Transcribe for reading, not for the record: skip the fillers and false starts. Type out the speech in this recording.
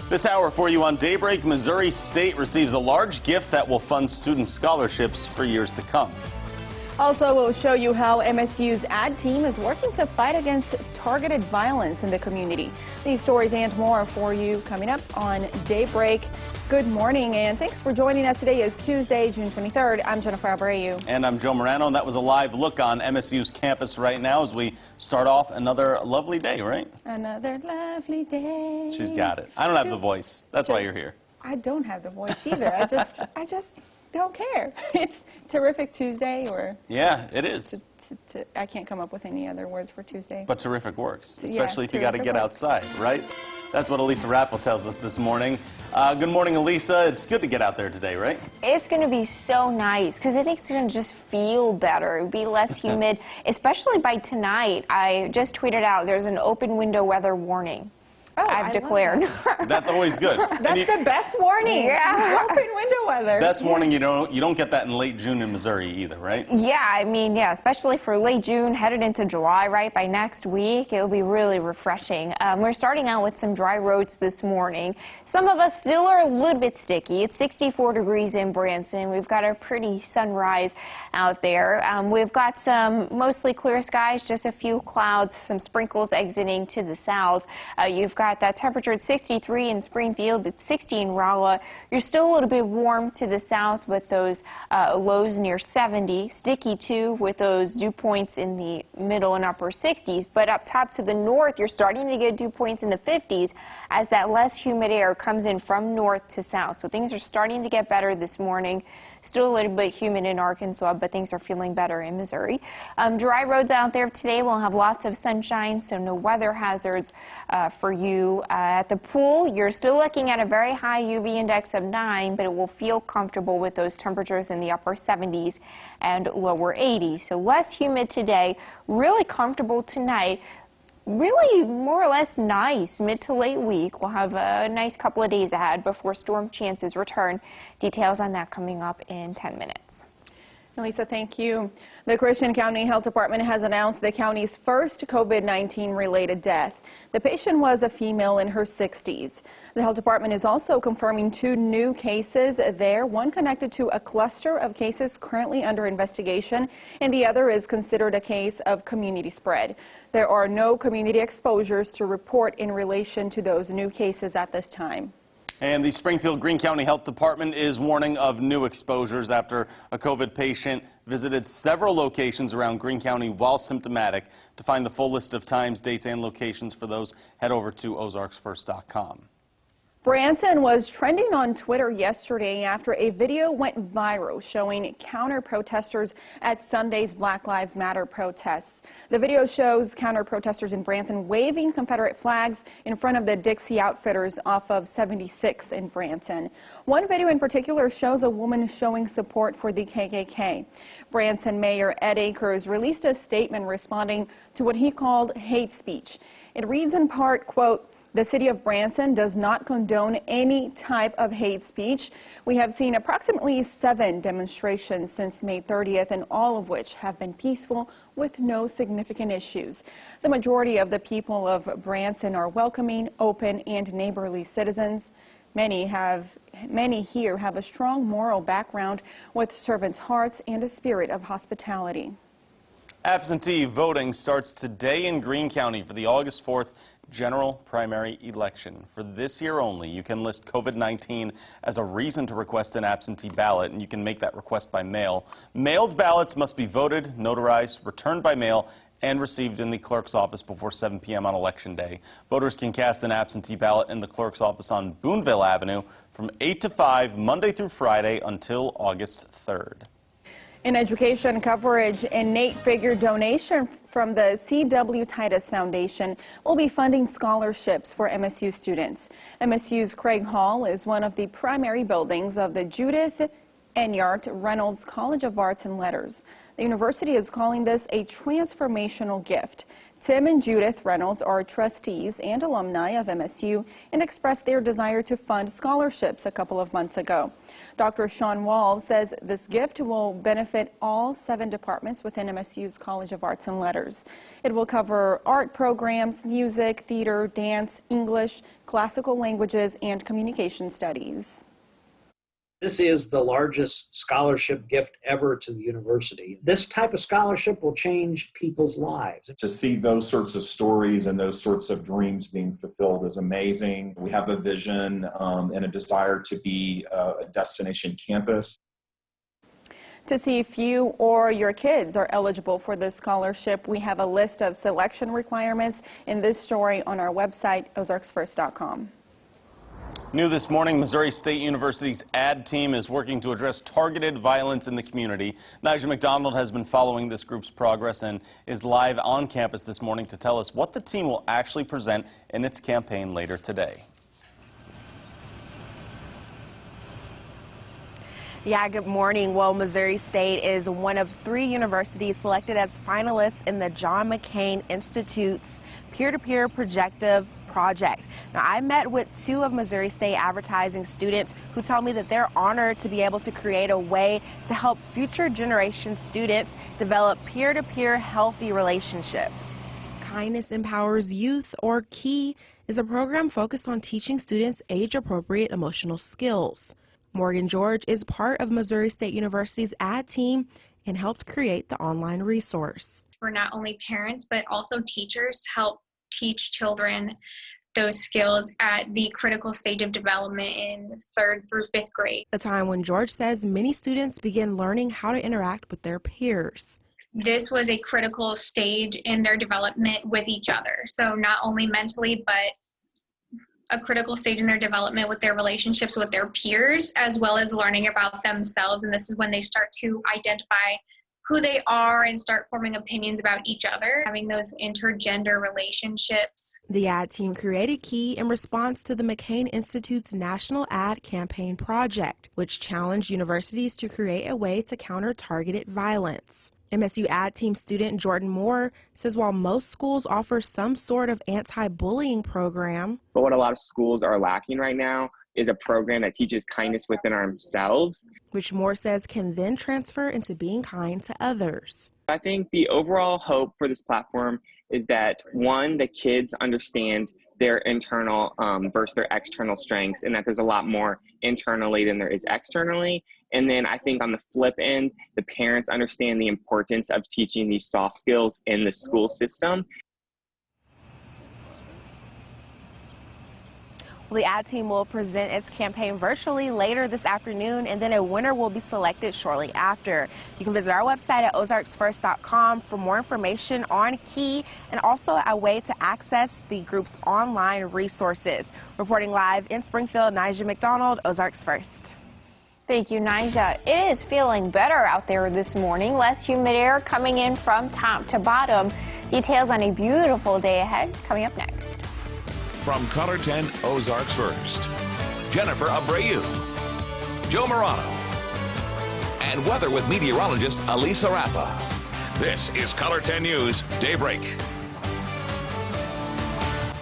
This hour for you on Daybreak, Missouri State receives a large gift that will fund student scholarships for years to come. Also, we'll show you how MSU's ad team is working to fight against targeted violence in the community. These stories and more for you coming up on Daybreak. Good morning, and thanks for joining us. Today is Tuesday, June 23rd. I'm Jennifer Abreu. And I'm Joe Morano, and that was a live look on MSU's campus right now as we start off another lovely day, right? Another lovely day. She's got it. I don't have the voice. That's why you're here. I don't have the voice either. I just don't care. It's terrific Tuesday, or yeah, it is. I can't come up with any other words for Tuesday. But terrific works, especially if you got to get works. outside, right? That's what Elisa Rappel tells us this morning. Good morning, Elisa. It's good to get out there today, right? It's going to be so nice because I think it's going to just feel better. It'll be less humid, especially by tonight. I just tweeted out there's an open window weather warning. Oh, I've declared. That's always good. That's the best warning. Yeah. Open window weather. Best warning, you don't get that in late June in Missouri either, right? Yeah, I mean, yeah, especially for late June, headed into July, right? By next week, it'll be really refreshing. We're starting out with some dry roads this morning. Some of us still are a little bit sticky. It's 64 degrees in Branson. We've got a pretty sunrise out there. We've got some mostly clear skies, just a few clouds, some sprinkles exiting to the south. You've got that temperature at 63 in Springfield, it's 60 in Rolla. You're still a little bit warm to the south with those lows near 70. Sticky too with those dew points in the middle and upper 60s. But up top to the north, you're starting to get dew points in the 50s as that less humid air comes in from north to south. So things are starting to get better this morning. Still a little bit humid in Arkansas, but things are feeling better in Missouri. Dry roads out there today. We'll have lots of sunshine, so no weather hazards for you. At the pool, you're still looking at a very high UV index of 9, but it will feel comfortable with those temperatures in the upper 70s and lower 80s. So less humid today, really comfortable tonight. Really more or less nice mid to late week. We'll have a nice couple of days ahead before storm chances return. Details on that coming up in 10 minutes. Lisa, thank you. The Christian County Health Department has announced the county's first COVID-19 related death. The patient was a female in her 60s. The health department is also confirming 2 new cases there, one connected to a cluster of cases currently under investigation, and the other is considered a case of community spread. There are no community exposures to report in relation to those new cases at this time. And the Springfield-Greene County Health Department is warning of new exposures after a COVID patient visited several locations around Greene County while symptomatic. To find the full list of times, dates, and locations for those, head over to ozarksfirst.com. Branson was trending on Twitter yesterday after a video went viral showing counter-protesters at Sunday's Black Lives Matter protests. The video shows counter-protesters in Branson waving Confederate flags in front of the Dixie Outfitters off of 76 in Branson. One video in particular shows a woman showing support for the KKK. Branson Mayor Ed Akers released a statement responding to what he called hate speech. It reads in part, quote, "The city of Branson does not condone any type of hate speech. We have seen approximately 7 demonstrations since May 30th, and all of which have been peaceful with no significant issues. The majority of the people of Branson are welcoming, open, and neighborly citizens. Many here have a strong moral background with servants' hearts and a spirit of hospitality." Absentee voting starts today in Greene County for the August 4th general primary election. For this year only, you can list COVID-19 as a reason to request an absentee ballot, and you can make that request by mail. Mailed ballots must be voted, notarized, returned by mail, and received in the clerk's office before 7 p.m. on Election Day. Voters can cast an absentee ballot in the clerk's office on Boonville Avenue from 8 to 5, Monday through Friday, until August 3rd. In education coverage, an 8-figure donation from the C.W. Titus Foundation will be funding scholarships for MSU students. MSU's Craig Hall is one of the primary buildings of the Judith Enyart Reynolds College of Arts and Letters. The university is calling this a transformational gift. Tim and Judith Reynolds are trustees and alumni of MSU and expressed their desire to fund scholarships a couple of months ago. Dr. Sean Wall says this gift will benefit all 7 departments within MSU's College of Arts and Letters. It will cover art programs, music, theater, dance, English, classical languages, and communication studies. This is the largest scholarship gift ever to the university. This type of scholarship will change people's lives. To see those sorts of stories and those sorts of dreams being fulfilled is amazing. We have a vision and a desire to be a destination campus. To see if you or your kids are eligible for this scholarship, we have a list of selection requirements in this story on our website, ozarksfirst.com. New this morning, Missouri State University's AD team is working to address targeted violence in the community. Nigel McDonald has been following this group's progress and is live on campus this morning to tell us what the team will actually present in its campaign later today. Yeah, good morning. Well, Missouri State is one of 3 universities selected as finalists in the John McCain Institute's peer-to-peer projective project. Now, I met with 2 of Missouri State advertising students who tell me that they're honored to be able to create a way to help future generation students develop peer-to-peer healthy relationships. Kindness Empowers Youth, or KEY, is a program focused on teaching students age-appropriate emotional skills. Morgan George is part of Missouri State University's AD team and helped create the online resource. For not only parents, but also teachers to help teach children those skills at the critical stage of development in 3rd through 5th grade. A time when George says many students begin learning how to interact with their peers. This was a critical stage in their development with each other. So not only mentally, but a critical stage in their development with their relationships with their peers, as well as learning about themselves. And this is when they start to identify who they are and start forming opinions about each other, having those intergender relationships. The AD team created KEY in response to the McCain Institute's National AD Campaign Project, which challenged universities to create a way to counter targeted violence. MSU AD team student Jordan Moore says while most schools offer some sort of anti-bullying program, but what a lot of schools are lacking right now is a program that teaches kindness within ourselves, which Moore says can then transfer into being kind to others. I think the overall hope for this platform is that, 1, the kids understand their internal versus their external strengths, and that there's a lot more internally than there is externally. And then I think on the flip end, the parents understand the importance of teaching these soft skills in the school system. Well, the AD team will present its campaign virtually later this afternoon, and then a winner will be selected shortly after. You can visit our website at ozarksfirst.com for more information on KEY and also a way to access the group's online resources. Reporting live in Springfield, Nigel McDonald, Ozarks First. Thank you, Nija. It is feeling better out there this morning. Less humid air coming in from top to bottom. Details on a beautiful day ahead coming up next. From Color 10 Ozarks First, Jennifer Abreu, Joe Morano, and weather with meteorologist Elisa Rafa. This is Color 10 News Daybreak.